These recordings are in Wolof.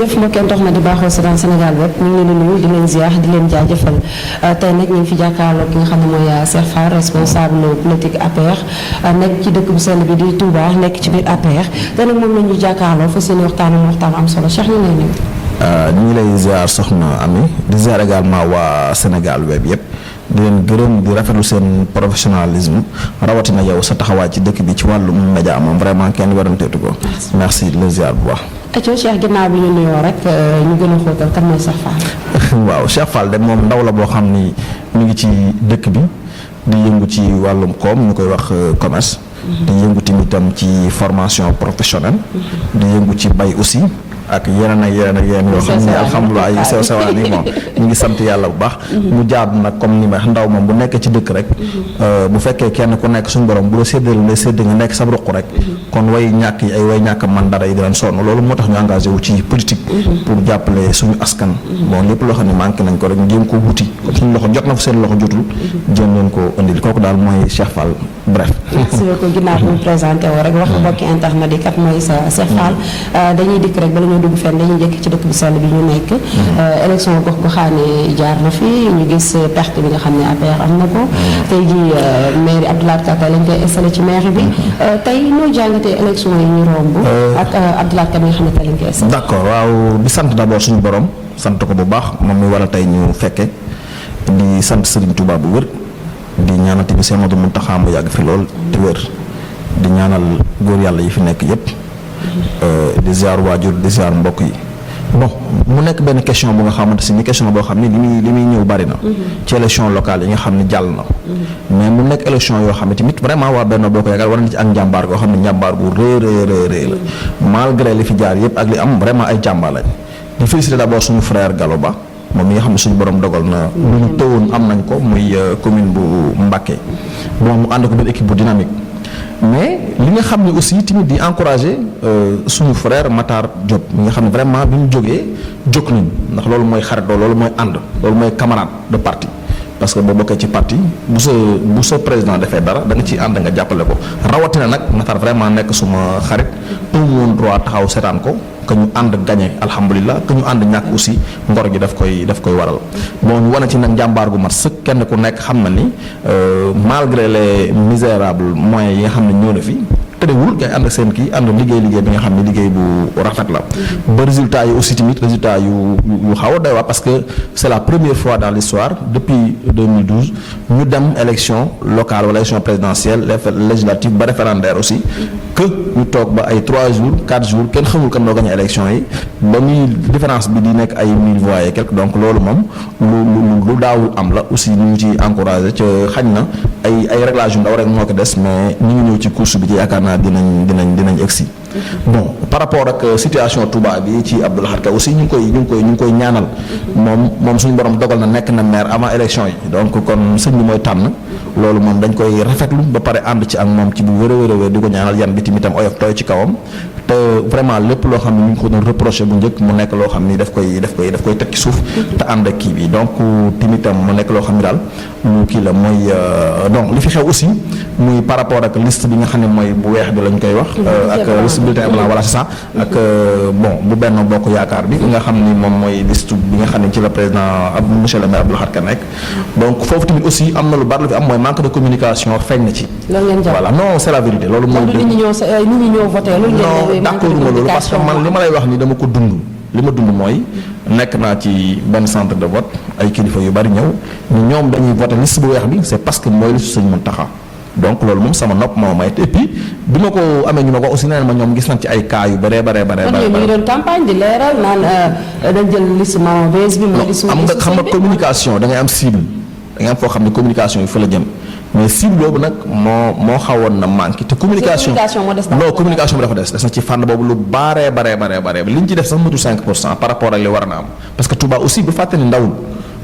jërëjëf mbokk yi na di baaxoo si dans Sénégal web ñu ngi leen di nuyu di leen ziar di leen jaajëfal tey nag ñu ngi fi jàkkaarloo ki nga xam ne mooy Cheikh Fall responsable politique APR nekk ci dëkk bu sell bi di Touba nekk ci biir APR te nag moom la ñu jàkkaarloo fa seen waxtaan am solo Cheikh ñu ngi lay nuyu. ñu ngi lay ziar soxna Ami di ziar également waa Sénégal web yëpp di leen gërëm di rafetlu seen professionnalisme rawatina yow sa taxawaay ci dëkk bi ci wàllum média moom vraiment kenn waranteetu ko. merci le ziar bu baax. Aco Cheikh ginnaaw bi ñu nuyoo rek ñu gën a xóotal kan mooy Cheikh Fall. waaw Cheikh Fall de moom ndaw la boo xam ni mi ngi ci dëkk bi di yëngu ci wàllum koom ñu koy wax commerce. di yëngu timitam ci formation professionnelle. di yëngu ci bay aussi. ak yeneen yoo xam ne alhamdulilah ay sew sewaan yi moom ñu ngi sant yàlla bu baax mu jaadu nag comme ni ma ndaw moom bu nekkee ci dëkk rek bu fekkee kenn ku nekk suñu borom bu la séddale lay sédd nga nekk sa ruq rek kon way ñàkk yi ay way ñàkk man dara yi di leen sonn loolu moo tax ñu engagé wu ci politique pour jàppale suñu askan bon lépp loo xam ne manqué nañ ko rek jéem ko wuti comme suñu loxo jot na fa seen loxo jotul jéem leen ko indil kooku daal mooy Cheikh Fall bref. merci beaucoup ginnaaw bi mu présenté woo rek wax mbokki internet yi kat mooy sa Cheikh Fall dañuy dikk rek bala ñoo dugg fenn dañuy njëkk ci dëkk bi sell bi ñu nekk élection gox goxaane jaar na fi ñu gis perte bi nga xam ne APR am na ko tey jii mairie Abdoulaye Kata lañ koy installé ci mairie bi tey noo jàngatee élection yi ñu romb ak Abdoulaye Kata bi nga xam ne tey lañ koy installé. d'accord waaw di sant d'abord suñu borom sant ko bu baax moom mi waral tey ñu fekke di sant Serigne Touba bu wër di ñaanal tamit Sëñ Modou Mountakha mu yàgg fi lool te wër di ñaanal góor yàlla yi fi nekk yépp di ziar waajur di ziar mbokk yi bon mu nekk benn question bu nga xamante ni question boo xam ne li muy ñëw bari na ci élection locale yi nga xam ne jàll na mais mu nekk élection yoo xam ne tamit vraiment waa Benno Bokk Yaakaar war na ci ak njàmbaar goo xam ne njàmbaar gu rëy la malgré li fi jaar yëpp ak li am vraiment ay jàmbaar lañ di féliciter d'abord suñu frère Gallo Ba moom mi nga xam ne suñu borom dogal na lu ñu tëwoon am nañ ko muy commune bu Mbacké bon mu ànd ko benn équipe bu dynamique mais li nga xam ne aussi tamit di encourager suñu frère Matar Diop mi nga xam ne vraiment bi ñu jóg nañ ndax loolu mooy xaritoo loolu mooy ànd loolu mooy camarade de parti parce que boo bokkee ci parti bu sa président defee dara da nga ciy ànd nga jàppale ko rawatina nag Matar vraiment nekk suma xarit amu woon droit taxaw seetaan ko que ñu ànd gagné alhamdulilah que ñu ànd ñàkk aussi ngor gi daf koy waral bon ñu wane ci nag njàmbaar gu mat sëkk kenn ku nekk xam na ni malgré les misérables moyens yi nga xam ne ñëw na fi tëddewul ngay ànd ak seen kii ànd liggéey bi nga xam ne liggéey bu rafet la ba résultat yi aussi tamit résultat yu xaw a doy waa parce que c'est la première fois dans l'histoire depuis 2012 ñu dem élection locale wala élection présidentielle législative ba référendaire aussi que ñu toog ba ay 3 jours 4 jours kenn xamul kan noo gagné élection yi ba muy différence bi di nekk ay 1000 voix et quelque donc loolu moom lu daawul am la aussi ñu ngi ci encouragé ca xañ na ay réglages yu ndaw rek moo ko des mais ñu ngi ñëw ci course bi ci yaakaar naa dinañ egsi bon par rapport ak situation Touba bi ci Abdou Lahad Ka aussi ñu ngi koy ñaanal moom suñu borom dogal na nekk na maire avant élection yi donc kon sëñ bi mooy tànn loolu moom dañ koy rafetlu ba pare ànd ci ak moom ci bu wér di ko ñaanal yan bi timitam oyof tooy ci kawam te vraiment lépp loo xam ne ñu ngi ko doon reproché bu njëkk mu nekk loo xam ni daf koy teg ci suuf te ànd ak kii bi donc timitam mu nekk loo xam ne daal lu kii la mooy donc li fi xew aussi muy par rapport ak liste bi nga xam ne mooy bu weex bi lañ koy wax ak liste bulletin blanc voilà c'est ça ak bon bu Benno Bokk Yaakaar bi nga xam ni moom mooy liste bi nga xam ne ci la président monsieur le maire Abdou Lahad Ka nekk donc foofu tamit aussi am na lu bari lu fi am mooy manque de communication feeñ na ci voilà non c'est la vérité loolu mooy non d'accord ma loolu parce que man li ma lay wax ni dama ko dund li ma dund mooy nekk naa ci benn centre de vote ay kilifa yu bari ñëw ni ñoom dañuy voter liste bu weex bi c'est parce que mooy liste Sëñ Mountakha donc loolu moom sama nopp moo may et puis bi ma ko amee ñu ma ko aussi nee ma ñoom gis nañ ci ay cas yu bëree ñu doon campagne di leeral naan dañ jël liste Mama Bess bi mooy liste xam nga communication da ngay am cible da ngay am foo xam ne communication yi fa la jëm mais cible boobu nag moo xawoon na manqué te communication non communication bi dafa des na ci fànn boobu lu bare li ñu ci def sax matul 5% par rapport ak li war na am parce que Touba aussi bu fàtte ni ndawul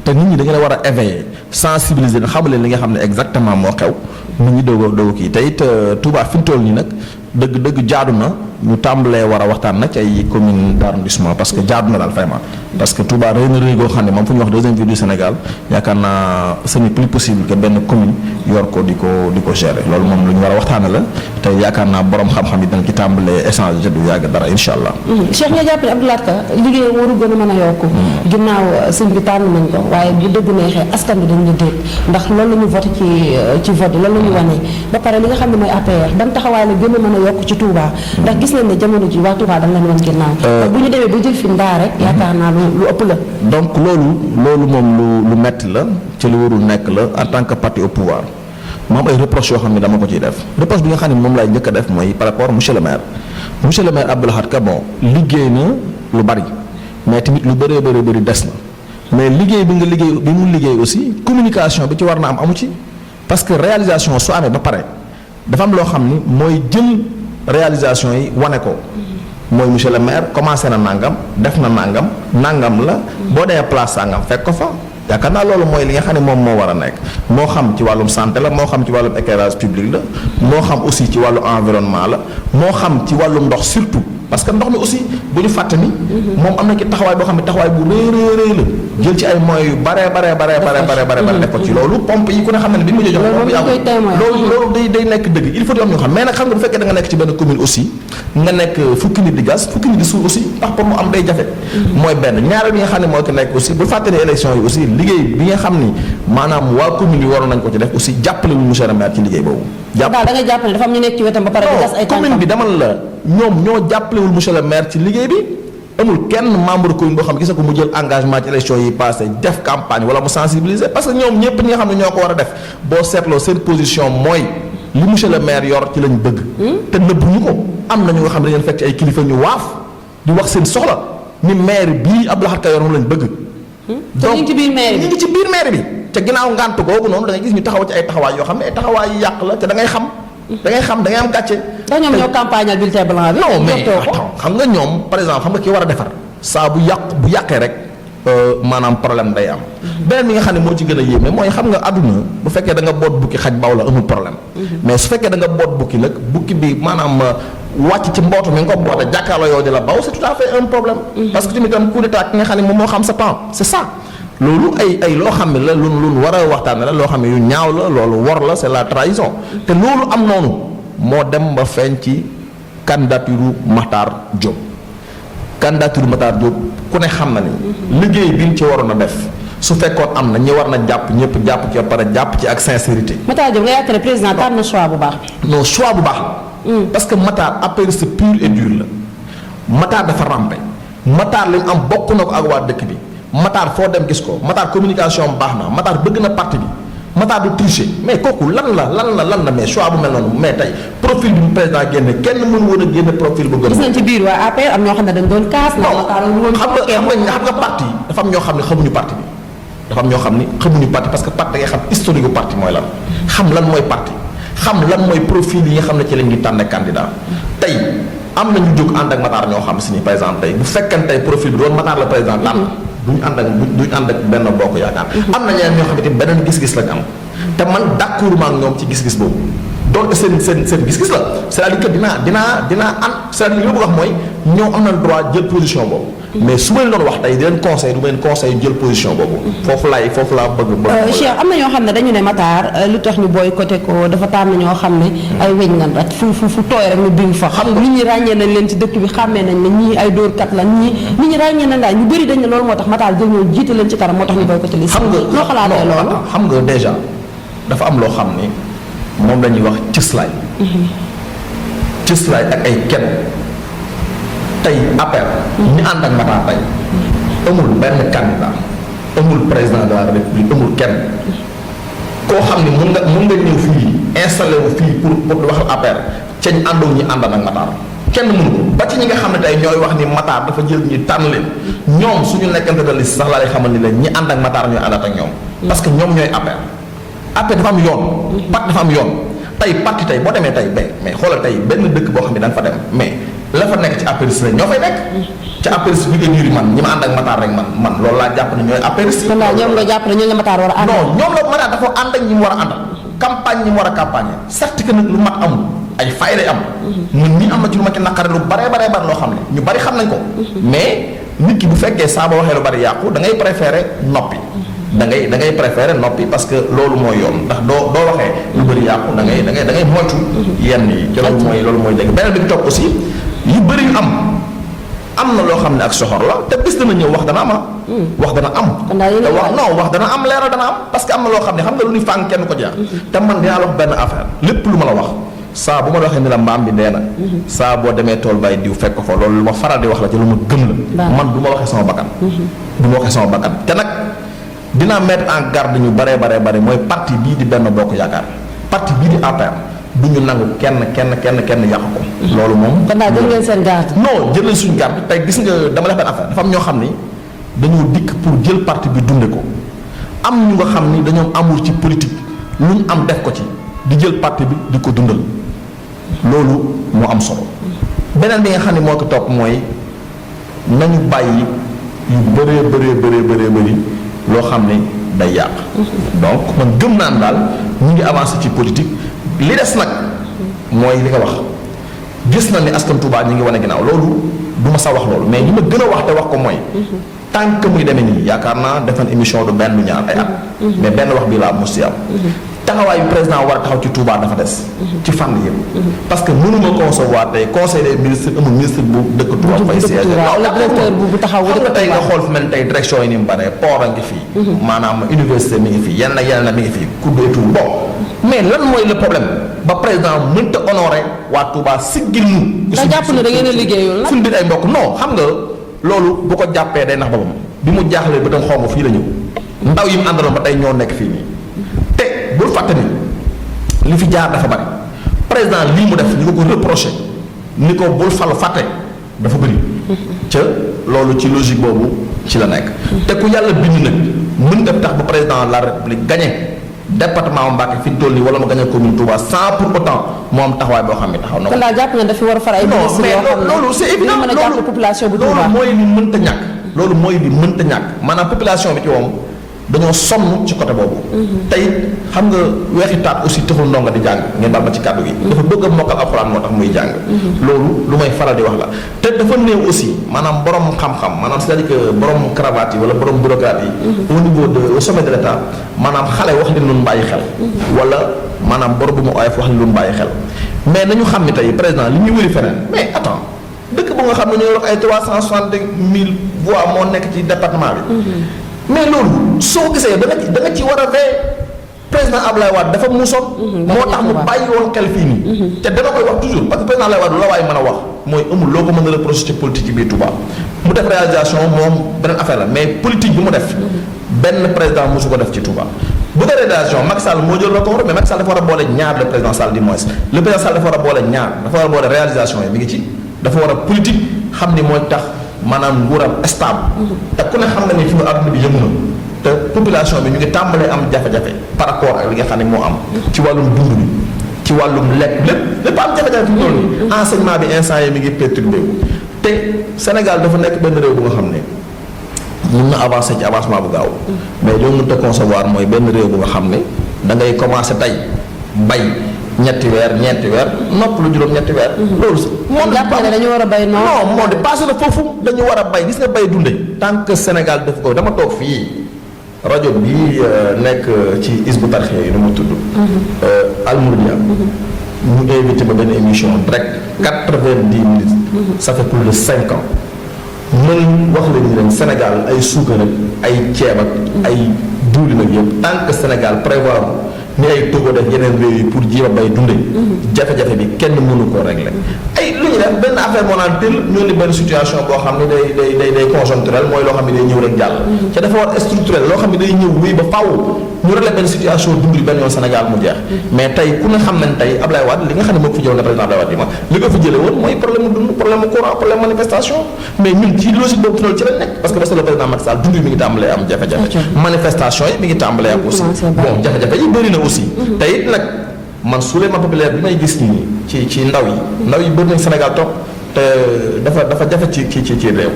te nit ñi da ngeen a war a éveiller sensibiliser xamal leen li nga xam ne exactement moo xew nit ñi doog kii te it Touba fi mu toll nii nag dëgg jaadu na ñu tàmbalee war a waxtaan nag ci ay commune d'arrondissement parce que jaadu na daal vraiment parce que Touba rëy na rëy goo xam ne moom fu ñu wax deuxième ville du Sénégal yaakaar naa ce n'est plus possible que benn commune yor ko di ko gérer loolu moom lu ñu war a waxtaane la te yaakaar naa borom xam-xam yi dañ ci tàmbalee échange du yàgg dara incha allah. Cheikh nga jàpp ne Abdou Lahad Ka liggéey waru gën a mën a yokku ginnaaw sëñ bi tànn nañ ko waaye bu dëgg neexee askan bi dañ la dégg ndax loolu la ñu voté ci vote loolu la ñu wane ba pare li nga xam ne mooy APR ban taxawaay la gën a mën a yokk ci Touba ndax gis nañ ne jamono ji waa Touba dañ leen woon ginnaaw bu ñu demee ba jël fi ndaa rek yaakaar naa lu ëpp la. donc loolu moom lu metti la ci lu warul nekk la en tant que parti au pouvoir ma am ay reproches yoo xam ne dama ko ciy def reproche bi nga xam ne moom laay njëkk a def mooy par rapport monsieur le maire Abdou Lahad Ka bon liggéey na lu bari mais tamit lu bëree bëri des na mais liggéey bi mu liggéey aussi communication bi ci war na amu ci parce que réalisation su amee ba pare dafa am loo xam ni mooy jël réalisation yi wane ko mooy monsieur le maire commencé na nangam def na nangam la boo demee place sangam fekk ko fa yaakaar naa loolu mooy li nga xam ne moom moo war a nekk moo xam ci wàllum santé la moo xam ci wàllum éclairage public la moo xam aussi ci wàllu environnement la moo xam ci wàllum ndox surtout parce que ndox mi aussi bu ñu fàtte ni moom am na ci taxawaay boo xam ne taxawaay bu rëy la jël ci ay moyens yu bare def ko ci loolu pompe yi ku ne xam ne bi mu jox loolu day nekk dëgg il faut di am ñoo xam mais nag xam nga bu fekkee da nga nekk ci benn commune aussi nga nekk fukki nit di gas fukki nit di suul aussi ndax pour mu am day jafe mooy benn ñaareel bi nga xam ne moo ko nekk aussi bu fàtte ne élection yi aussi liggéey bi nga xam ni maanaam waa commune yi waroon nañ ko ci def aussi jàppale wu monsieur le maire ci liggéey boobu daal da nga jàpp ne dafa am ñu nekk ci wetam ba pare di gas ay commune bi demal la ñoom ñoo jàppalewul monsieur le maire ci liggéey bi amul kenn membre commune boo xam ne gis ko mu jël engagement ci élection yi passé def campagne wala mu sensibiliser parce que ñoom ñëpp ñi nga xam ne ñoo ko war a def boo seetloo seen position mooy li monsieur le maire yor ci lañ bëgg te nëbbuñu ko am na ñu nga xam ne dañu fekk ci ay kilifa ñu waaf di wax seen soxla ni maire bii Abdou Lahad Ka yor moom lañ bëgg donc ñu ngi ci biir maire bi te ginnaaw ngànt googu noonu da ngay gis ñu taxaw ci ay taxawaay yoo xam ne ay taxawaay yu yàq la te da ngay xam da ngay am gàcce. ndax ñoom ñoo campagne bulletin blanc bi. non mais xam nga ñoom par exemple xam nga ki war a defar saa bu yàqee rek maanaam problème day am. beneen bi nga xam ne moo ci gën a yéeme mooy xam nga àdduna bu fekkee da nga boot bukki xaj baw la amul problème. mais su fekkee da nga boot bukki nag bukki bi maanaam wàcc ci mbootu mi nga ko boote jàkkaarloo yow di la baw c'est tout à fait un problème. parce que tamit tam coup d'état ki nga xam ne moom moo xam sa temps c'est ça. loolu ay loo xam ne la lu war a waxtaane la loo xam ne yu ñaaw la loolu wor la c'est la trahison te loolu am noonu moo dem ba feeñ ci candidature Makhtar Diop ku ne xam na ni liggéey bi ñu ci waroon a def su fekkoon am na ñi war na jàpp ñëpp jàpp ci ba pare jàpp ci ak sincérité. Makhtar Diop nga yaakaar ne président tànn na choix bu baax. non choix bu baax la. parce que Makhtar apériste pur et dur la Makhtar dafa rampe Makhtar li mu am bokk na ko ak waa dëkk bi. Makhtar foo dem gis ko Makhtar communication baax na Makhtar bëgg na parti bi Makhtar du tricher mais kooku lan la mais choix bu mel noonu mais tey profil bi mu président génne kenn mënu woon a génne profil bu gën a. gis nañ ci biir waa APR am ñoo xam ne dañ doon kaas. non xam nga parti dafa am ñoo xam ne xamuñu parti bi dafa am ñoo xam ne xamuñu parti parce que parti da ngay xam historique bu parti mooy lan xam lan mooy parti xam lan mooy profil yi nga xam ne ci lañ di tànn candidat tey am na ñu jóg ànd ak Makhtar ñoo xam si ni par exemple tey bu fekkee tey profil bi doon Makhtar la président tànn duñ ànd ak benn bokk yaakaar. am na ñeneen ñoo xamante ni beneen gis-gis lañ am te man d'accord ma ak ñoom ci gis-gis boobu donc seen gis-gis la c'est-à-dire que dinaa ànd c'est-à-dire li ma bëgg wax mooy ñoom am na droit jël position boobu. mais su ma leen doon wax tey di leen conseil du ma leen conseil jël position boobu. foofu laa bëgg. Cheikh am na ñoo xam ne dañu ne Makhtar lu tax ñu boycotté ko dafa tànn ñoo xam ne ay weñ lan rek fu tooy rek ñu bind fa. xam nga nit ñi ràññee nañ leen ci dëkk bi xàmmee nañ ne ñii ay dóorkat la nit ñi ràññee nañ daal ñu bëri dañ ne loolu moo tax Makhtar jël ñoo jiite leen ci kanam moo tax ñu boycotté li. xam nga loo xalaatee loolu. xam nga déjà dafa am loo xam ne moom la ñuy wax cëslaay. cëslaay ak ay kenn tey APR ñi ànd ak Makhtar tey amul benn candidat amul président de la république amul kenn koo xam ne mun nga ñëw fii installé wu fii pour wax APR ca ñu àndoon ñi ànd ak Makhtar kenn mënu ko ba ci ñi nga xam ne tey ñooy wax ni Makhtar dafa jël ñi tànn leen ñoom suñu nekkante de liste sax laa lay xamal ni leen ñi ànd ak Makhtar ñooy àndaat ak ñoom parce que ñoom ñooy APR dafa am yoon parti dafa am yoon tey parti tey boo demee tey mais xoolal tey benn dëkk boo xam ne da nga fa dem mais la fa nekk ci apéris la ñoo fay nekk ci apéris bi nga ñuri man ñi ma ànd ak Makhtar rek man loolu laa jàpp ne ñooy apéris kon daal ñoom nga jàpp ne ñooñu la Makhtar war a ànd non ñoom la Makhtar dafa ànd ak ñi mu war a àndal campagne ñi mu war a campagne certes que nag lu mat amul ay fay day am. ñun ñi am na ci lu ma ci naqare lu bare loo xam ne ñu bari xam nañ ko. mais nit ki bu fekkee saa boo waxee lu bari yàqu da ngay préférer noppi. da ngay préférer noppi parce que loolu mooy yoon ndax doo waxee lu bëri yàqu da ngay moytu yenn yi ci loolu mooy dégg beneen bi ci topp aussi yu bëri yu am na loo xam ne ak soxor la te bis dana ñëw wax dana am wax dana am wax dana am leeral dana am parce que am na loo xam ne xam nga lu ni fàng kenn ko jeex te man dinaa la wax benn affaire lépp lu ma la wax saa bu ma la waxee ni la mbaam bi dee na saa boo demee tool bay diw fekk ko fa loolu lu ma faral di wax la ci lu ma gëm la man du ma waxee sama bakkan du ma waxee sama bakkan te nag dinaa mettre en garde ñu bare mooy parti bii di Benno Bokk Yaakaar parti bii di APR du ñu nangu kenn yàq ko. loolu moom. kon daal jël ngeen seen garde. non jël nañ suñu garde tey gis nga dama la benn affaire dafa am ñoo xam ni dañoo dikk pour jël parti bi dunde ko am ñu nga xam ni dañoo amul ci politique lu ñu am def ko ci di jël parti bi di ko dundal loolu moo am solo. beneen bi nga xam ne moo ko topp mooy nañu bàyyi yu bëree loo xam ne day yàq. donc man gëm naan daal ñu ngi avancé ci politique li des nag mooy li nga wax gis na ni askan Touba ñi ngi wane ginnaaw loolu du ma sa wax loolu mais li ma gën a wax te wax ko mooy. tant que muy demee nii yaakaar naa defan émission du benn du ñaar ay at. mais benn wax bii laa mos si am. taxawaayu président war a taxaw ci Touba dafa des. ci fànn yëpp. parce que mënuma concevoir tey conseil des ministres amul ministre bu dëkk Touba fay siège. bu taxaw xam nga tey nga xool fi mel tey direction yi ni mu bare port a ngi fii. maanaam université mi ngi fii yenn ak mi ngi fii kudd et tout bon. mais lan mooy le problème ba président mënta honoré waa Touba siggil ñu. da jàpp ne da ngeen a liggéeyul suñu biir ay mbokk non xam nga loolu bu ko jàppee day nax boppam bi mu jaaxlee ba tam xonk fii la ñëw ndaw yi mu àndaloon ba tey ñoo nekk fii nii te bul fàtte ni li fi jaar dafa bari président lii mu def ñu ko reproché ni ko bul falu fàtte dafa bëri ca loolu ci logique boobu ci la nekk te ku yàlla bind nag mën nga tax ba président de la république gagné département Mbacké fi ñu toll nii wala ma gagné commune Touba sans pour autant moo am taxawaay boo xam ne taxaw na ko. kon daal jàpp na dafa war a far ay ministres yoo xam ne loolu c'est évident mën a jàpp population bu Touba loolu mooy li mënta ñàkk loolu mooy li mënta ñàkk maanaam population bi ci moom dañoo sonn ci côté boobu. tey xam nga weexi taat aussi taxul ndongo di jàng ngeen baal ma ci kàddu gi. dafa bëgg a mokkal alxuraan moo tax muy jàng. loolu lu may faral di wax la te dafa néew aussi maanaam borom xam-xam maanaam c'est-à-dire que borom cravate yi wala borom bureaucrate yi. au niveau de au sommet de l'État maanaam xale wax leen lu mu bàyyi xel. wala maanaam borom bu mu oyof wax leen lu mu bàyyi xel mais nañu xam ni tey président li ñuy wëri feneen mais attends dëkk bu nga xam ne ñoo wax ay 360 000 voix moo nekk ci département bi. mais loolu soo gisee da nga ci war a fee président Ablaye Wade dafa muusoon. moo tax mu bàyyi woon xel fii nii. te dama koy wax toujours parce que président Ablaye Wade lu la waaye mën a wax mooy amul loo ko mën a reprocher ci politique ci biir Touba. mu def réalisation moom beneen affaire la mais politique bi mu def. benn président mosu ko def ci Touba. bu dee réalisation Macky Sall moo jël record mais Macky Sall dafa war a boole ñaar le président Sall du moins le président Sall dafa war a boole ñaar dafa war a boole réalisation yi mi ngi ci dafa war a politique xam ni mooy tax. maanaam nguuram stable. te ku ne xam nga ni fi mu adduna bi yëngu na te population bi ñu ngi tàmbalee am jafe-jafe par rapport ak li nga xam ne moo am. ci wàllum dund bi ci wàllum lekk lépp am jafe-jafe fi mu toll nii. enseignement bi instant yi mi ngi perturbé wu te Sénégal dafa nekk benn réew bu nga xam ne mun na avancer ci avancement bu gaaw. mais loo mënut a concevoir mooy benn réew bu nga xam ne da ngay commencer tey bay. ñetti weer ñeenti weer nopp lu juróom ñetti weer. loolu si moom jàpp ne dañu war a bay non moo di passé na foofu dañu war a bay gis nga bay dunde tant que Sénégal def ko dama toog fii rajo bi nekk ci Hizbut Tarqiyyah yi nu mu tudd. Al Mouridiyyah ñu invité ma benn émission direct 90 minutes. ça fait plus de 5 ans. mën wax la ni leen Sénégal ay suukar ak ay ceeb ak ay diwlin ak yëpp tant que Sénégal prévoir ni ay Togo def yeneen réew yi pour jéem a bay dunde jafe-jafe bi kenn mënu koo régler ay lu ñu def benn affaire moo naan tël ñoo ni benn situation boo xam ne day conjoncturel mooy loo xam ne day ñëw rek jàll te dafa war structurel loo xam ne day ñëw wuy ba faaw ñu régler benn situation dund bi benn yoon Sénégal mu jeex mais tey ku ne xam nañ tey Ablaye Wade li nga xam ne moo ko fi jëloon ne président Ablaye Wade yi ma li ko fi jële woon mooy problème mu dund problème mu courant problème manifestation mais ñun ci logique boobu ci lañ nekk parce que le président Macky Sall dund bi mi ngi tàmbalee am jafe-jafe manifestation yi mi ngi tàmbalee am aussi bon jafe-jafe yi bëri na aussi te it nag man soulèvement populaire bi may gis nii ci ndaw yi bëri nañ Sénégal topp te dafa jafe ci réew.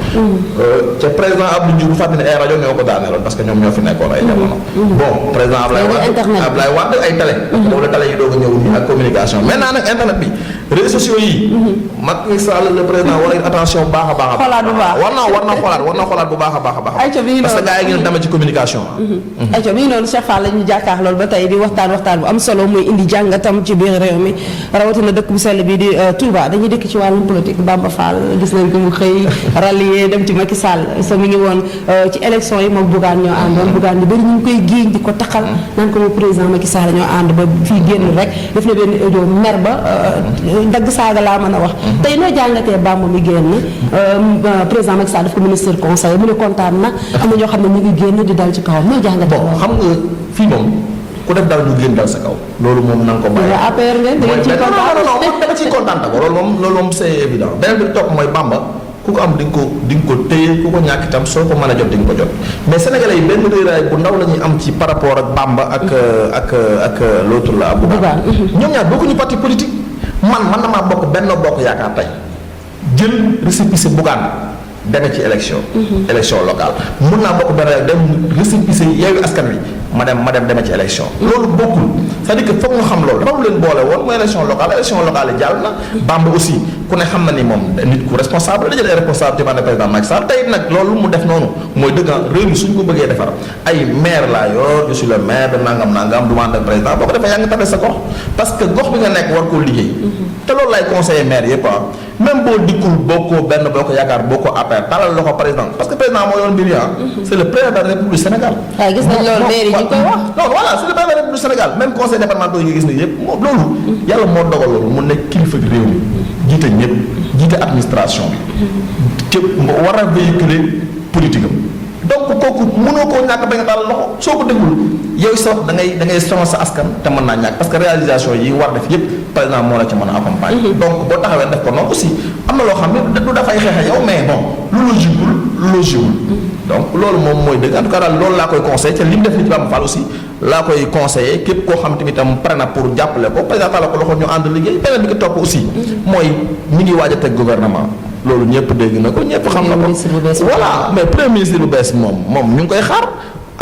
te président Abdou Diouf bu fàttali ne ay rajo ñoo ko daaneeloon parce que ñoom ñoo fi nekkoon ay jamono. bon président Ablaye Wade ay télé. boobu la télé yi doog a ñëw nii ak communication maintenant nag internet bi réseaux sociaux yi. Macky Sall le président war a attention baax a baax a baax. xoolaat bu baax war na xoolaat bu baax a baax a baax. ayca bi ñu parce que gars yi ngeen dama ci communication. ayca bi ñu noonu Cheikh Fall la ñu jàkkaar loolu ba tey di waxtaan bu am solo muy indi jàngatam ci biir réew mi rawatina dëkk bu sell bi di Touba dañuy dëkk ci wàllum politique Bamba Fall gis nañ ko mu xëy rallier dem ci Macky Sall sa mi ngi woon ci élection yi moom Bougane ñoo àndoon Bougane ñu bëri ñu ngi koy géeñ di ko taxal naan ko moom président Macky Sall ñoo ànd ba fii génn rek def na benn audio mer ba dagg saaga laa mën a wax tey noo jàngatee Bamba mi génn président Macky Sall daf ko ministre conseil mu ne kontaan na am na ñoo xam ne ñu ngi génn di dal ci kawam noo jàngatee bon xam nga fii moom ku def dara ñu génn dal sa kaw loolu moom na nga ko bàyyi. APR ngeen da ngeen ciy kontaan non dama ciy kontaan ko loolu moom c'est évident beneen bi topp mooy Bamba ku ko am di nga ko téye ku ko ñàkk itam soo ko mën a jot di nga ko jot mais sénégalais yi benn réeraay bu ndaw la ñuy am ci par rapport ak Bamba ak l'autre la Bougane ñoom ñaar bokkuñu parti politique man na maa bokk benn bokk yaakaar tey jël récépissé Bougane deme ci élection locale mun naa bokk benn dem récépissé Yewwi Askan Wi ma dem deme ci élection loolu bokkul c'est-à-dire que foog nga xam loolu dafa leen boole woon mooy élection locale yi jàll na Bamba aussi ku ne xam na ni moom nit ku responsable da jël ay responsabilité man président Macky Sall tey nag loolu mu def noonu mooy dëgg réew mi suñ ko bëggee defar ay maire laa yor je suis le maire de nangam du ma ànd ak président boo ko defee yaa ngi tardé sa gox parce que gox bi nga nekk war koo liggéey te loolu lay conseiller maire yëpp même boo dikkul bokkoo benn boo ko yaakaar boo ko appel talal loxo président parce que président moo yoon mbir yi c'est le président de la République du Sénégal. waaw gis nañ loolu maire yi ñu koy wax. non voilà c'est le président de la République du Sénégal même conseil départemental yi nga gis ni yëpp moom loolu. yàlla moo dogal loolu mu nekk kilifa réew mi jiite ñëpp jiite administration bi. te war a véhiculer politique am donc kooku mënoo koo ñàkk ba nga daal loxo soo ko déglu yow sax da ngay sonal sa askan te mën naa ñàkk parce que réalisation yi war def yëpp président moo la ci mën a accompagner. donc boo taxawee def ko noonu aussi am na loo xam ne du dafay xeexe yow mais bon lu logique donc loolu moom mooy dëgg en tout cas daal loolu laa koy conseillé te li mu def ni ci Bamba Fall aussi laa koy conseillé képp koo xam tamit tam pare na pour jàppale ko président tala ko loxo ñu ànd liggéey beneen bi ko topp aussi mooy mi ngi waaj a teg gouvernement loolu ñëpp dégg na ko ñëpp xam na ko voilà mais premier ministre bu bees moom ñu ngi koy xaar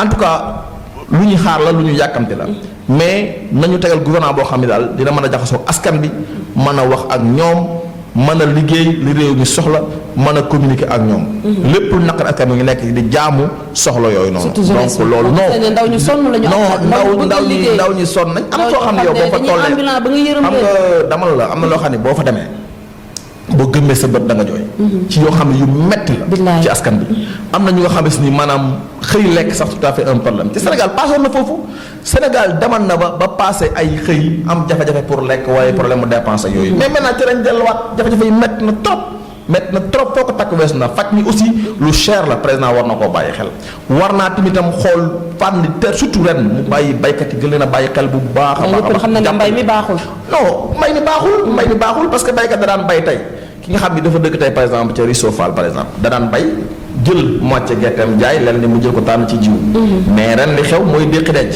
en tout cas lu ñuy xaar la lu ñu yàkkamte la mais nañu tegal gouvernement boo xam ne daal dina mën a jaxasoo askan bi mën a wax ak ñoom mën a liggéey li réew mi soxla mën a communiquer ak ñoom lépp lu naqar askan bi ngi nekk di jaamu soxla yooyu noonu donc loolu ndaw ñu sonn lañu ndaw ñi sonn nañ am soo xam ne yow boo fa tollee xam nga dama la am na loo xam ne boo fa demee boo gëmmee sa bët da nga jooy ci yoo xam ne yu metti la ci askan bi am na ñu nga xam ne ni maanaam xëy lekk sax tout à fait un problème te Sénégal passé na foofu Sénégal demal na ba passé ay xëy am jafe-jafe pour lekk waaye problème mu dépense ak yooyu mais maintenant ci lañ delluwaat jafe-jafe yi métti na trop foo ko takk weesu na faj mi aussi lu cher la président war na koo bàyyi xel war naa tamitam xool fànn te surtout ren mu bàyyi baykat yi gën leen a bàyyi xel bu baax a baax xam na ne mbay mi baaxul non mbay mi baaxul parce que baykat da daan bay tey ki nga xam ni dafa dëkk tey par exemple ca Risso Fall par exemple da daan bay jël moitié gerteem jaay leen ni mu jël ko tànn ci jiw mais ren li xew mooy déqi denc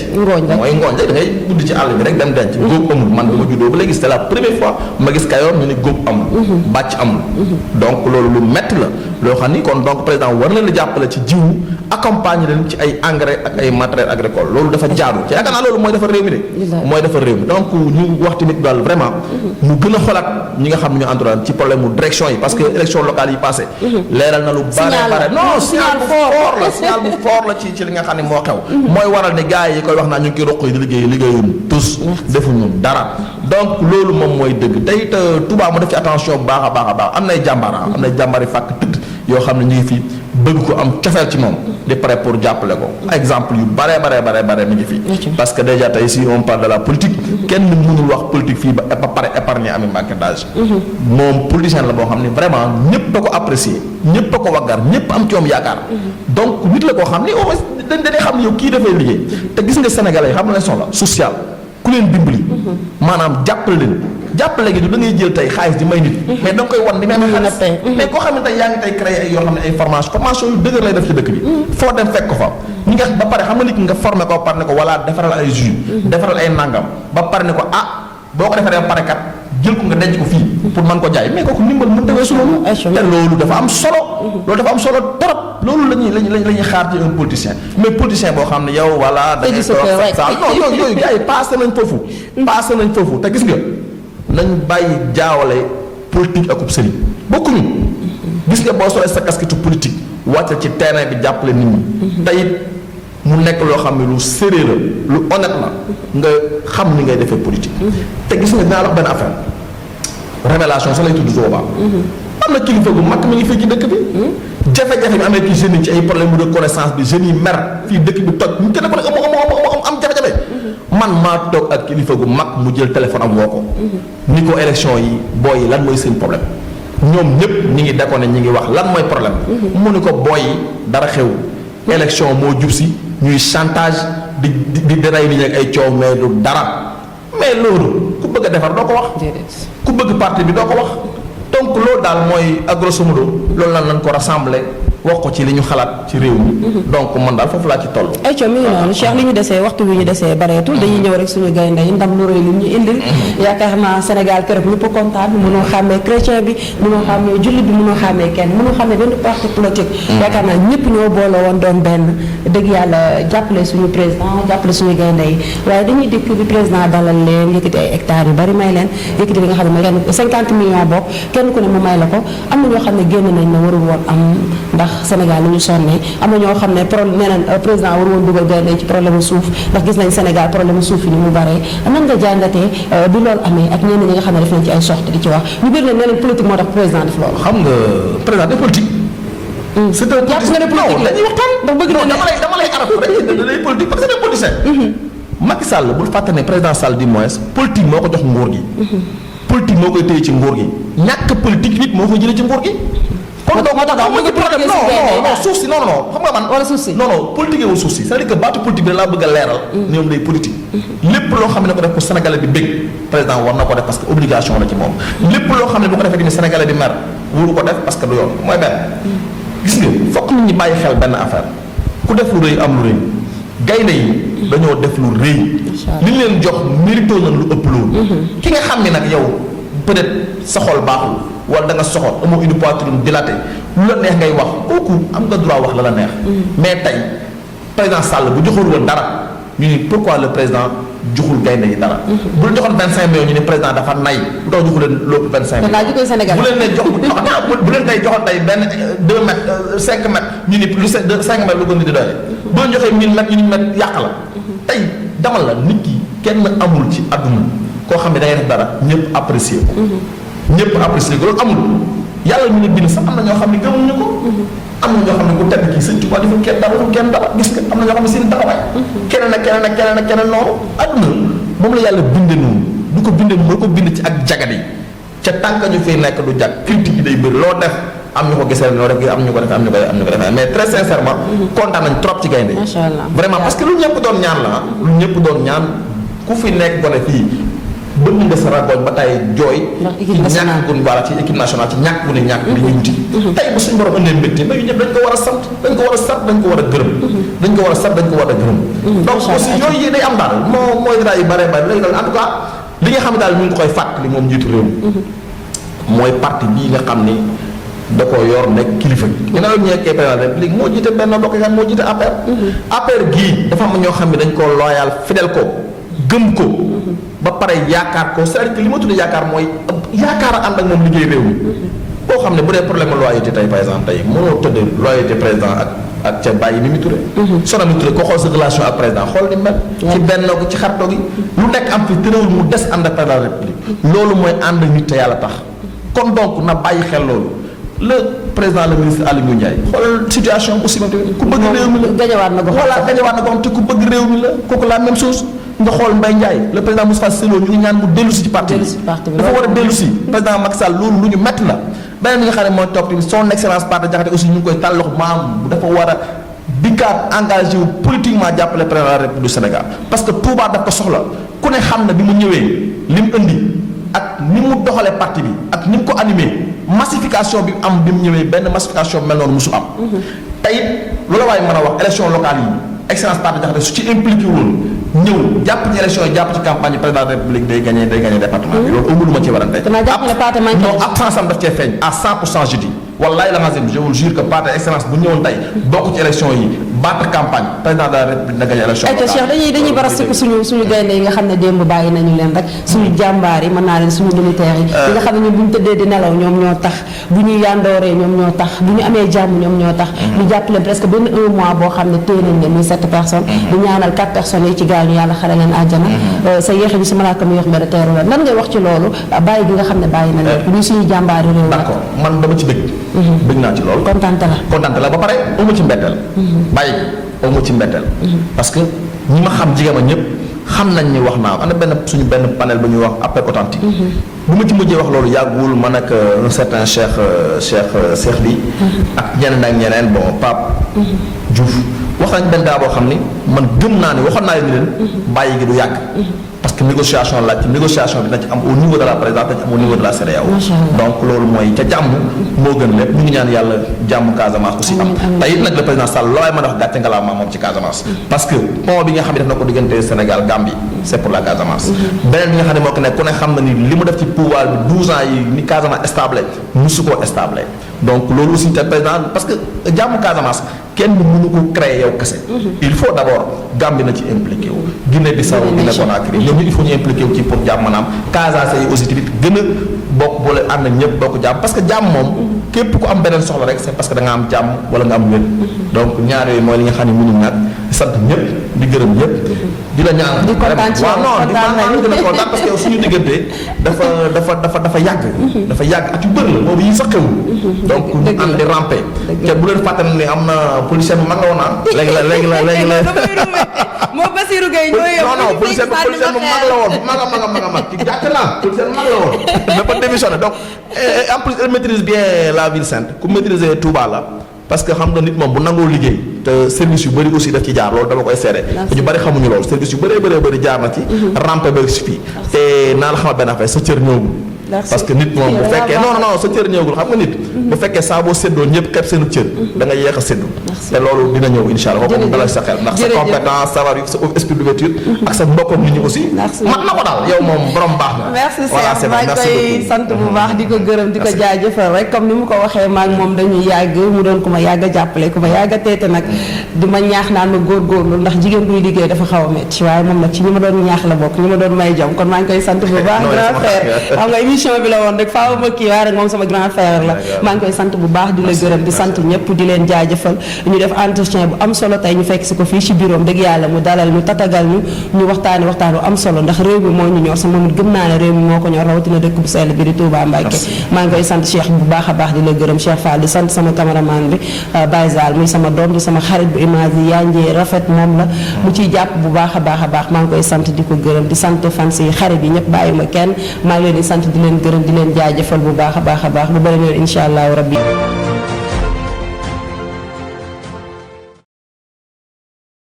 mooy ngooñ rek da ngay gudd ci àll bi rek dem denc góob amul man bi ma juddoo ba léegi c'était la première fois ma gis Kayoor ñu ni góob amul bàcc amul donc loolu lu metti la loo xam ni kon donc président war na la jàppale ci jiwu accompagner leen ci ay engrais ak ay matériel agricole loolu dafa jaadu ci yaakaar naa loolu mooy dafa réew mi de mooy dafa réew mi donc ñu wax tamit daal vraiment mu gën a xoolaat ñi nga xam ne ñu entourage ci problème mu direction yi parce que élection locale yi passé leeral na lu bare non signal bu fort la ci li nga xam ne moo xew mooy waral ne gars yi koy wax naa ñu ngi koy roq yi di liggéeyuñ tous defuñu dara donc loolu moom mooy dëgg tey Touba mu def ci attention bu baax a baax am nay jàmbaar yi fàkk tëdd yoo xam ne ñu ngi fi bëgg ko am cofeel ci moom di pare pour jàppale ko exemple yu bare mi ngi fi parce que déjà tey si on parle de la politique kenn mënul wax politique fii ba pare épargner Amy Mbacké Ndage moom politicien la boo xam ne vraiment ñëpp a ko apprécier ñëpp a ko waggar ñëpp am ci moom yaakaar donc nit la koo xam ne au moins dañuy xam ne yow kii dafay liggéey te gis nga sénégalais yi xam na leen soxla social ku leen dimbali maanaam jàppale gi du da ngay jël tey xaalis di may nit mais da nga koy wan ni may xaalis mais koo xam ne tey yaa ngi tey créé ay yoo xam ne ay formation yu dëgër lay def ci dëkk bi foo dem fekk ko fa ñi nga ba pare xam nga nit nga formé ko par ne ko wala defaral ay jus defaral ay nangam ba pare ne ko boo ko defaree ba pare kat jël ko nga denc ko fii pour mën ko jaay mais kooku ndimbal mën tawee su loolu te loolu dafa am solo loolu dafa am solo trop loolu la ñuy xaar ci un politicien mais politicien boo xam ne yow voilà da ngay toog sa non yooyu gars yi passé nañ foofu te gis nga nañ bàyyi jaawale politique akub sëriñ bokkuñu gis nga boo solee sa casquette politique wàccal ci terrain bi jàppale nit ñi te it mu nekk loo xam ne lu sérieux la lu honnête la nga xam ni ngay defee politique te gis nga dinaa la wax benn affaire révélation sax lay tudd su boobaa am na kilifa gu mag mi ngi fii ci dëkk bi jafe-jafe bi amee ci jeunes yi ci ay problème de connaissance bi jeunes yi mer fii dëkk bi toj ñu kenn ko am jafe-jafe man maa toog ak kilifa gu mag mu jël téléphone am woo ko ni ko élection yi booy yi lan mooy seen problème ñoom ñëpp ñi ngi déconné ñi ngi wax lan mooy problème mu ni ko booy yi dara xew élection moo jub si ñuy chantage di rey nit ñi ak ay coow mais du dara mais loolu ku bëgg a defar doo ko wax ku bëgg parti bi doo ko wax donc loolu daal mooy grosso modo loolu lan lañ ko rassemblé wax ko ci li ñu xalaat ci réew mi donc man daal foofu laa ci toll ay co mi ngi noonu Cheikh li ñu desee waxtu bi ñu desee bareetul dañuy ñëw rek suñu gaynde yi ndam lu rëy li ñu indil yaakaar naa Sénégal kërëb ñëpp kontaan mënoo xàmmee chrétien bi mënoo xàmmee jullit bi mënoo xàmmee kenn mënoo xàmmee benn parti politique yaakaar naa ñëpp ñoo booloo woon doon benn dëgg yàlla jàppale suñu président jàppale suñu gaynde yi waaye dañuy dikk bi président dalal leen yëkkati ay hectares yu bari may leen yëkkati li nga xam ne mooy kenn 50 millions bokk kenn ku ne mu may la ko am na ñoo xam ne génn nañ na warul woon am ndax Sénégal lu ñu sonnee am na ñoo xam ne nee nañ président war woon dugal gaynde ci problème suuf ndax gis nañ Sénégal problème suuf yi ni mu baree nan nga jàngatee bi loolu amee ak ñenn ñi nga xam ne def nañ ci ay sorte di ci wax ñu bëri nañ nee nañ politique moo tax président def loolu. xam nga président de politique. c'est un jàpp nga ne politique la dañuy waxtaan ndax bëgg na dama lay arab rek day politique parce que c'est un politicien. Macky Sall bul fàtte ne président Sall du moins politique moo ko jox nguur gi. politique moo koy téye ci nguur gi ñàkk politique nit moo koy jëlee ci nguur gi. kon donc moo tax daal mu problème non suuf si non xam nga man. wala suuf si non politique wul suuf si c'est-à-dire que baatu politique bi laa bëgg a leeral. ñoom day politique. lépp loo xam ne ko def pour sénégalais bi bëgg président war na ko def parce que obligation la ci moom. lépp loo xam ne bu ko defee tamit sénégalais bi mer wóoru ko def parce que du yoon mooy benn. gis nga fokk nit ñi bàyyi xel benn affaire ku def lu rëy am lu rëy gaynde yi dañoo def lu rëy. li ñu leen jox mérito na lu ëpp loolu. ki nga xam ne nag yow peut-être sa xol baaxul. wala da nga soxor amoo une poitrine dilatée lu la neex ngay wax kooku am nga droit wax la la neex. mais tey président Sall bu joxul woon dara ñu ni pourquoi le président joxul gaynde yi dara. bu leen joxoon 25 millions ñu ni président dafa nay bu tax joxu leen lépp 25 millions. bu leen ne jox bu leen tey joxoon tey benn 2 mètres 5 mètres ñu ni lu 5 mètres lu gën di doole. bu leen joxee 1000 mètres ñu ni mètres yàq la. tey damal la nit ki kenn amul ci àdduna koo xam ne da ngay def dara ñëpp apprécier ko. ñëpp apprécié ko loolu amul yàlla ñu ne bind sax am na ñoo xam ne gëmuñu ko. am na ñoo xam ne ku tedd kii sëñ Tuubaa deful kenn dara gis nga am na ñoo xam ne seen taxawaay. keneen ak keneen noonu àdduna moom la yàlla binde noonu du ko binde moo ko bind ci ak jagadi ca tànk ñu fay nekk du jag critique yi day bëri loo def am ñu ko gisee loo def am ñu ko defee mais très sincèrement. kontaan nañ trop ci gaynde macha allah vraiment parce que lu ñëpp doon ñaan la lu ñëpp doon ñaan ku fi nekk gone fii bëgg nga sa rangoñ ba tey jooy ci ñàkk gun wala ci équipe nationale ci ñàkk gu ne ñàkk li ñu wuti tey bu suñu borom ëndee mbégte mais ñëpp dañ ko war a sant dañ ko war a sant dañ ko war a gërëm dañ ko war a sant dañ ko war a gërëm donc aussi yooyu day am daal mooy dara yu bare bare léegi daal en tout cas li nga xam ne daal ñu ngi koy fàttali moom njiitu réew mooy parti bii nga xam ni da ko yor nekk kilifa gi ginnaaw ñu nekkee président république moo jiite Benno Bokk Yaakaar moo jiite APR APR gii dafa am ñoo xam ne dañ ko loyal fidèle ko gëm ko ba pare yaakaar ko c'est-à-dire que li ma tuddee yaakaar mooy yaakaar a ànd ak moom liggéey réew mi boo xam ne bu dee problème loyauté tey par exemple tey mënoo tëdd loyauté président ak ca bàyyi Mimi Touré sona Mimi Touré ko xool sa relation ak président xool ni mel ci Benno gi ci xarito gi lu nekk am fi tëréwul mu des ànd ak président république loolu mooy ànd nit te yàlla tax kon donc na bàyyi xel loolu le président le ministre Aly Ngouille Ndiaye xoolal situation aussi même ku bëgg réew mi la gañewaat na ko voilà gañewaat na ko xam te ku bëgg réew mi la kooku la même chose nga xool Mbaye Ndiaye le président Moustapha Cissé Lo ñu ngi ñaan mu dellu si ci parti bi dafa war a dellu si président Macky Sall loolu lu ñu métti la beneen bi nga xam ne mooy toog tamit son excellence Pate Diakhaté aussi ñu ngi koy tàll loxo maam dafa war a dikkaat engagé wu politiquement jàppale président de la République du Sénégal parce que Touba daf ko soxla ku ne xam na bi mu ñëwee li mu indi ak ni mu doxalee parti bi ak ni mu ko animé massification bi am bi mu ñëwee benn massification mel noonu musu am tey loolu waaye mën a wax élection locale yi excellence Pate Diakhaté su ci impliqué woon ñëw jàpp ci élection yi jàpp ci campagne président de la république day gagné département bi loolu amul ma ci warante. danaa jàpp ne Pathé manqué non absence am daf cee feeñ à 100% je dis wallahi la nga je vous jure que Pathé excellence bu ñëwoon tey bokk ci élection yi battre campagne président de la république na gagné élection. ayca Cheikh dañuy barasiku suñu gaynde yi nga xam ne démb bàyyi nañu leen rek suñu jàmbaar yi mën naa leen suñu militaires yi nga xam ne ñun bu ñu tëddee di nelaw ñoom ñoo tax bu ñuy yandooree ñoom ñoo tax bu ñu amee jàmm ñoom ñoo tax ñu jàpp leen presque benn 1 mois boo xam ne téye nañ leen muy 7 personnes di ñaanal 4 personnes yi ci gaañu yàlla xare leen àjjana sa yéexe bi si malaaka mu yox mbéda teeru la nan ngay wax ci loolu bàyyi gi nga xam ne bàyyi na leen ñu suñu jàmbaar yi réew d'accord man dama ci bëgg naa ci loolu kontaan la ba pare amu ci mbetteel bàyyi amu ci mbetteel parce que ñi ma xam jigéen ma ñëpp xam nañ ni wax naa am na suñu benn panel bu ñuy wax appel authentique bu ma ci mujjee wax loolu yàggul man ak un certain Cheikh Ly ak ñeneen bon Pape Diouf wax nañ benn daa boo xam ni man gëm naa ni waxoon naa leen ni leen bàyyi gi du yàgg parce que négociation la ci négociation bi na ci am au niveau de la présidence na ci am au niveau de la CEDEAO donc loolu mooy ca jàmm moo gën lépp ñu ngi ñaan yàlla jàmm Casamance aussi am te it nag le président Sall loolaay mën a wax gàcce ngalaama moom ci Casamance parce que pont bi nga xam ne def na ko diggante Sénégal Gambie c'est pour la Casamance beneen bi nga xam ne moo ko nekk ku ne xam na ni li mu def ci pouvoir bi 12 ans yi ni Casamance stable musu koo stable donc loolu aussi te président parce que jàmm Casamance kenn mënu ko créer yow kese il faut d'abord Gambie na ci impliqué wu Guinée-Bissau Guinée Conakry ñoom il faut ñu impliqué wu ci pour jàmm maanaam Casamance yi aussi tamit gën a bokk boole ànd ak ñëpp bokk jàmm parce que jàmm moom képp ku am beneen soxla rek c'est parce que da nga am jàmm wala nga am wér donc ñaar yooyu mooy li nga xam ne mënuñ nag di sant ñëpp di gërëm ñëpp di la ñaan di kontaan ci waaw non di gën a kontaan parce que suñu diggante dafa yàgg at yu bëri la boobu yi sax xewul donc ñu ànd di ramper te bu leen fàttali ne am na policier bu mag la woon léegi la moo Bassirou Gueye non policier bu mag la woon mag ci gàtt naa policier bu mag la woon dafa démissionné donc en plus elle maîtrise bien la ville sainte ku maîtriser Touba la parce que xam nga nit moom bu nangoo liggéey te service yu bëri aussi daf ci jaar loolu dama koy seede te ñu bëri xamuñu loolu service yu bëri jaar na ci rampe ba si fii te naa la xamal benn affaire sa cër ñëwul parce que nit moom bu fekkee non sa cër ñëwul xam nga nit bu fekkee saa boo séddoo ñëpp xeeb seenu cër da nga yéex a séddu te loolu dina ñëw insha Allah kooku dalal sa xel ndax sa compétence savoir sa esprit d'ouverture ak sa mbokkom nit ñi aussi mat na ko daal yow moom borom baax na merci Cheikh maa ngi koy sant bu baax di ko gërëm di ko jaajëfal rek comme ni mu ko waxee maag moom dañuy yàgg mu doon ku ma yàgg a jàppale ku ma yàgg a teete nag di ma ñaax naan ma góorgóorlu ndax jigéen buy liggéey dafa xaw a métti waaye moom nag ci ñi ma doon ñaax la bokk ñi ma doon may jom kon maa ngi koy sant bu baax grand frère xam nga émission bi la woon rek faaw ma kii waaye rek moom sama grand frère la maa ngi koy sant bu baax di la gërëm di sant ñëpp di leen jaajëfal ñu def entretien bu am solo tey ñu fekk si ko fii ci bureau dëgg yàlla mu dalal ñu tatagal ñu waxtaan bu am solo ndax réew mi moo ñu ñor sama moom gëm naa ne réew mi moo ko ñor rawatina dëkk bu sell bi di Touba Mbacké maa ngi koy sant Cheikh bu baax a baax di la gërëm Cheikh Fall di sant sama cameraman bi Baye Zal muy sama doom di sama xarit bu image yi yanjee rafet moom la mu ciy jàpp bu baax a baax maa ngi koy sant di ko gërëm di sant fans yi xarit yi ñëpp bàyyi ma kenn maa ngi leen di sant di leen gërëm di leen jaajëfal bu baax a baax bu bëri ñoon incha allahu rabbi